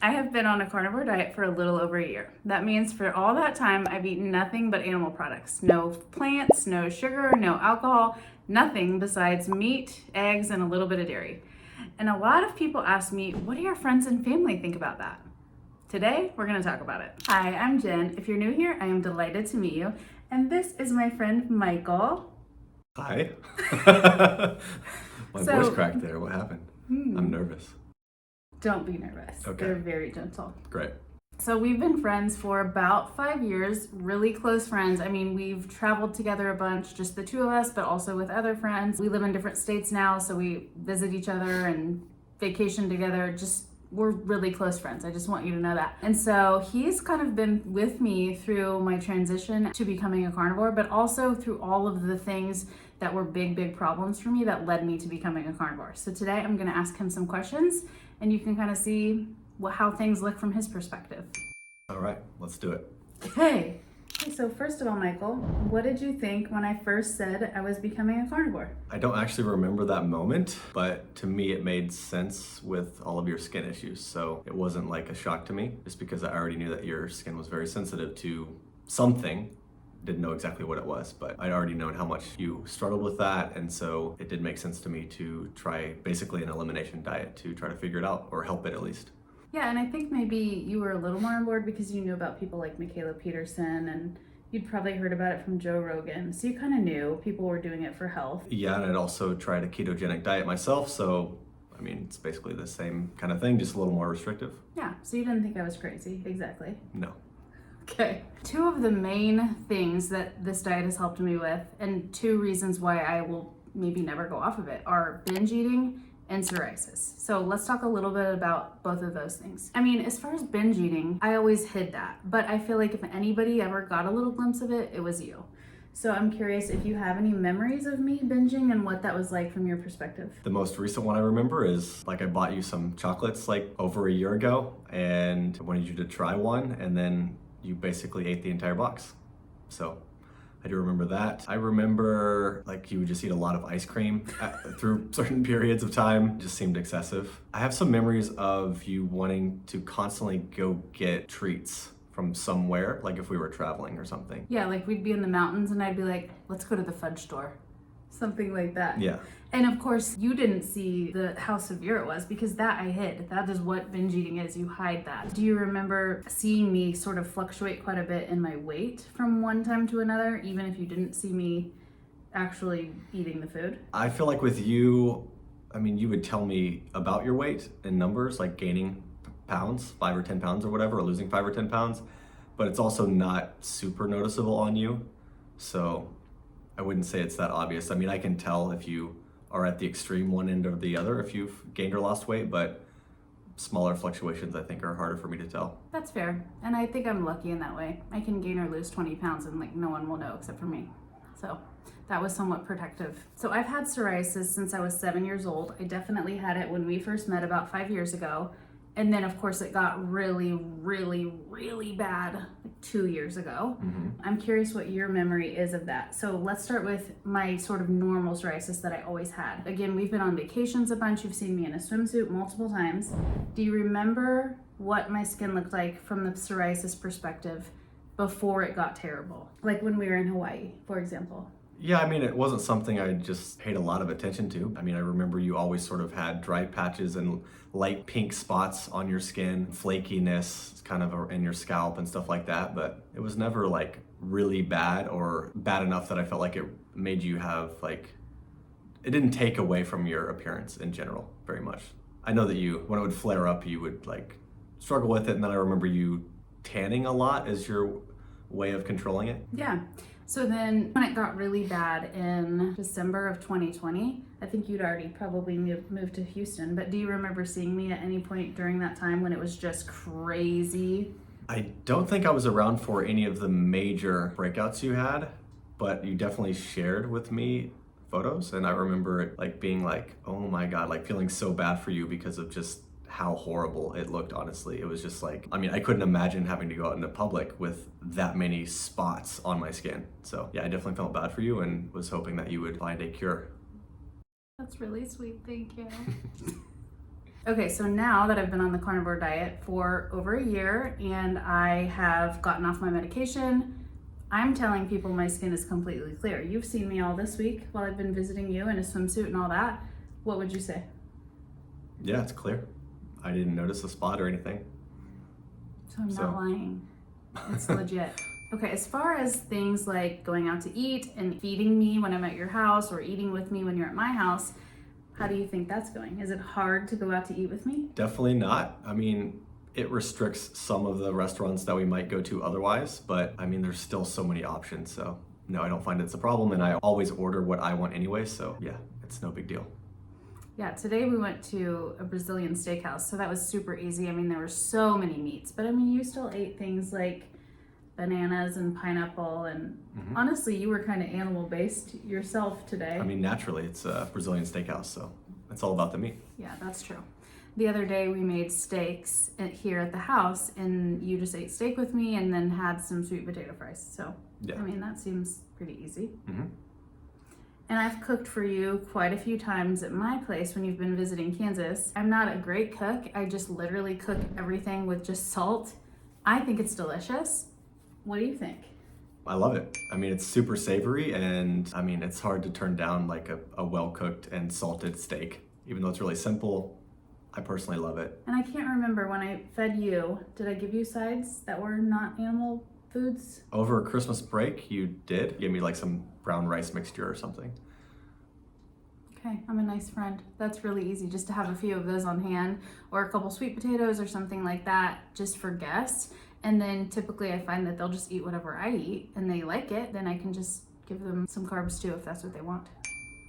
I have been on a carnivore diet for a little over a year. That means for all that time, I've eaten nothing but animal products. No plants, no sugar, no alcohol, nothing besides meat, eggs, and a little bit of dairy. And a lot of people ask me, what do your friends and family think about that? Today, we're gonna talk about it. Hi, I'm Jen. If you're new here, I am delighted to meet you. And this is my friend, Michael. Hi. My voice cracked there. What happened? I'm nervous. Don't be nervous. Okay. They're very gentle. Great. So we've been friends for about 5 years, really close friends. I mean, we've traveled together a bunch, just the two of us, but also with other friends. We live in different states now, so we visit each other and vacation together. We're really close friends. I just want you to know that. And so he's kind of been with me through my transition to becoming a carnivore, but also through all of the things that were big problems for me that led me to becoming a carnivore. So today I'm gonna ask him some questions and you can kind of see how things look from his perspective. All right, let's do it. Hey, so first of all, Michael, what did you think when I first said I was becoming a carnivore? I don't actually remember that moment, but to me it made sense with all of your skin issues. So it wasn't like a shock to me, just because I already knew that your skin was very sensitive to something. Didn't know exactly what it was, but I'd already known how much you struggled with that, and so it did make sense to me to try basically an elimination diet to try to figure it out, or help it at least. Yeah, and I think maybe you were a little more on board because you knew about people like Michaela Peterson, and you'd probably heard about it from Joe Rogan, so you kind of knew people were doing it for health. Yeah, and I'd also tried a ketogenic diet myself, so I mean, it's basically the same kind of thing, just a little more restrictive. Yeah, so you didn't think I was crazy, exactly. No. Okay. Two of the main things that this diet has helped me with, and two reasons why I will maybe never go off of it, are binge eating and psoriasis. So let's talk a little bit about both of those things. I mean, as far as binge eating, I always hid that, but I feel like if anybody ever got a little glimpse of it, it was you. So I'm curious if you have any memories of me binging and what that was like from your perspective. The most recent one I remember is like I bought you some chocolates like over a year ago and I wanted you to try one, and then you basically ate the entire box. So I do remember that. I remember like you would just eat a lot of ice cream through certain periods of time. It just seemed excessive. I have some memories of you wanting to constantly go get treats from somewhere, like if we were traveling or something. Yeah, like we'd be in the mountains and I'd be like, let's go to the fudge store. Something like that. Yeah. And of course, you didn't see how severe it was because that I hid. That is what binge eating is. You hide that. Do you remember seeing me sort of fluctuate quite a bit in my weight from one time to another, even if you didn't see me actually eating the food? I feel like with you, I mean, you would tell me about your weight in numbers, like gaining pounds, 5 or 10 pounds or whatever, or losing 5 or 10 pounds, but it's also not super noticeable on you. So I wouldn't say it's that obvious. I mean, I can tell if you are at the extreme one end or the other, if you've gained or lost weight, but smaller fluctuations I think are harder for me to tell. That's fair. And I think I'm lucky in that way. I can gain or lose 20 pounds and like no one will know except for me. So that was somewhat protective. So I've had psoriasis since I was 7 years old. I definitely had it when we first met about 5 years ago. And then of course it got really bad like 2 years ago. I'm curious what your memory is of that. So let's start with my sort of normal psoriasis that I always had. Again, we've been on vacations a bunch. You've seen me in a swimsuit multiple times. Do you remember what my skin looked like from the psoriasis perspective before it got terrible? Like when we were in Hawaii, for example. Yeah, I mean, it wasn't something I just paid a lot of attention to. I mean, I remember you always sort of had dry patches and light pink spots on your skin, flakiness kind of in your scalp and stuff like that, but it was never like really bad or bad enough that I felt like it made you have like, it didn't take away from your appearance in general very much. I know that you, when it would flare up, you would like struggle with it, and then I remember you tanning a lot as your way of controlling it. Yeah. So then when it got really bad in December of 2020, I think you'd already probably moved to Houston, but do you remember seeing me at any point during that time when it was just crazy? I don't think I was around for any of the major breakouts you had, but you definitely shared with me photos, and I remember it like being like, oh my God, like feeling so bad for you because of just how horrible it looked, honestly. It was just like, I mean, I couldn't imagine having to go out into public with that many spots on my skin. So yeah, I definitely felt bad for you and was hoping that you would find a cure. That's really sweet, thank you. Okay, so now that I've been on the carnivore diet for over a year and I have gotten off my medication, I'm telling people my skin is completely clear. You've seen me all this week while I've been visiting you in a swimsuit and all that. What would you say? Yeah, it's clear. I didn't notice a spot or anything. So I'm not lying. It's legit. Okay, as far as things like going out to eat and feeding me when I'm at your house or eating with me when you're at my house, how do you think that's going? Is it hard to go out to eat with me? Definitely not. I mean, it restricts some of the restaurants that we might go to otherwise, but I mean, there's still so many options. So no, I don't find it's a problem, and I always order what I want anyway. So yeah, it's no big deal. Yeah, today we went to a Brazilian steakhouse, so that was super easy. I mean, there were so many meats, but I mean, you still ate things like bananas and pineapple, and honestly, you were kind of animal-based yourself today. I mean, naturally, it's a Brazilian steakhouse, so it's all about the meat. Yeah, that's true. The other day we made steaks here at the house, and you just ate steak with me and then had some sweet potato fries. So, yeah. I mean, that seems pretty easy. And I've cooked for you quite a few times at my place when you've been visiting Kansas. I'm not a great cook. I just literally cook everything with just salt. I think it's delicious. What do you think? I love it. I mean, it's super savory, and I mean, it's hard to turn down like a well-cooked and salted steak. Even though it's really simple, I personally love it. And I can't remember when I fed you, did I give you sides that were not animal foods? Over Christmas break, you did. You gave me like some brown rice mixture or something. Okay, I'm a nice friend. That's really easy, just to have a few of those on hand, or a couple sweet potatoes or something like that, just for guests. And then typically I find that they'll just eat whatever I eat and they like it. Then I can just give them some carbs too if that's what they want.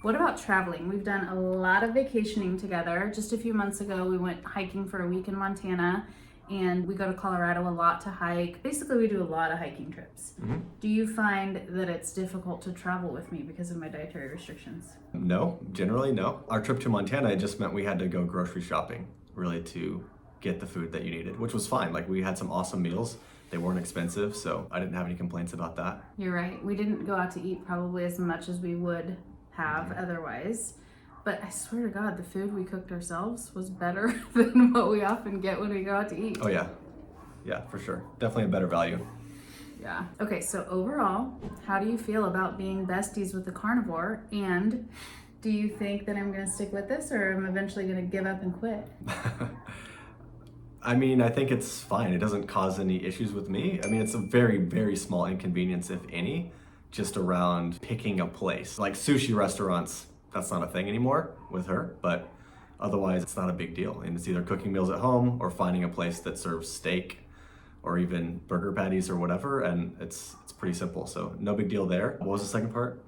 What about traveling? We've done a lot of vacationing together. Just a few months ago, we went hiking for a week in Montana, and we go to Colorado a lot to hike. Basically, we do a lot of hiking trips. Do you find that it's difficult to travel with me because of my dietary restrictions? No, generally no. Our trip to Montana, it just meant we had to go grocery shopping, really, to get the food that you needed, which was fine. Like, we had some awesome meals. They weren't expensive, so I didn't have any complaints about that. You're right. We didn't go out to eat probably as much as we would have otherwise, but I swear to God, the food we cooked ourselves was better than what we often get when we go out to eat. Oh yeah, yeah, for sure. Definitely a better value. Yeah. Okay, so overall, how do you feel about being besties with the carnivore, and do you think that I'm gonna stick with this, or I'm eventually gonna give up and quit? I mean, I think it's fine. It doesn't cause any issues with me. I mean, it's a very, very small inconvenience, if any, just around picking a place. Like sushi restaurants, that's not a thing anymore with her, but otherwise it's not a big deal. And it's either cooking meals at home or finding a place that serves steak or even burger patties or whatever, and it's pretty simple. So no big deal there. What was the second part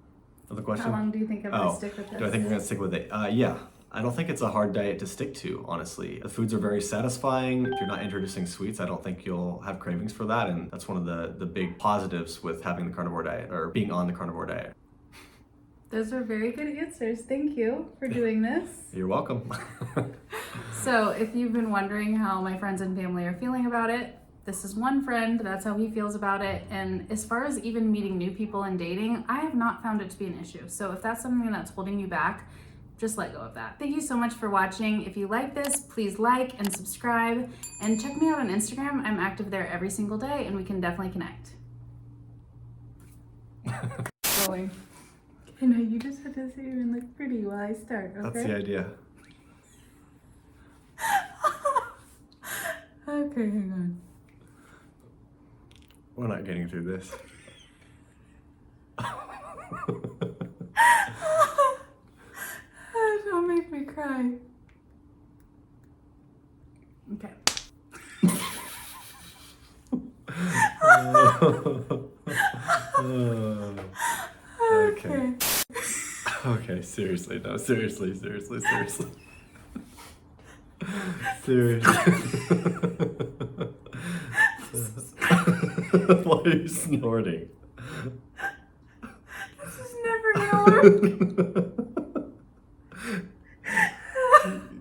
of the question? How long do you think I'm gonna stick with this? Do I think you're gonna stick with it? Yeah. I don't think it's a hard diet to stick to, honestly. The foods are very satisfying. If you're not introducing sweets, I don't think you'll have cravings for that. And that's one of the big positives with having the carnivore diet, or being on the carnivore diet. Those are very good answers. Thank you for doing this. You're welcome. So if you've been wondering how my friends and family are feeling about it, this is one friend, that's how he feels about it. And as far as even meeting new people and dating, I have not found it to be an issue. So if that's something that's holding you back, just let go of that. Thank you so much for watching. If you like this, please like and subscribe, and check me out on Instagram. I'm active there every single day, and we can definitely connect. Going. I know, you just have to sit here and look pretty while I start, okay? That's the idea. Okay, hang on. We're not getting through this. Don't make me cry. Okay. Okay. Okay, seriously, no, seriously. Seriously. Why are you snorting? This is never gonna work.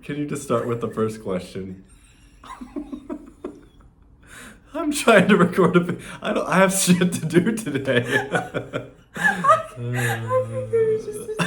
Can you just start with the first question? I'm trying to record I have shit to do today. I figured it was just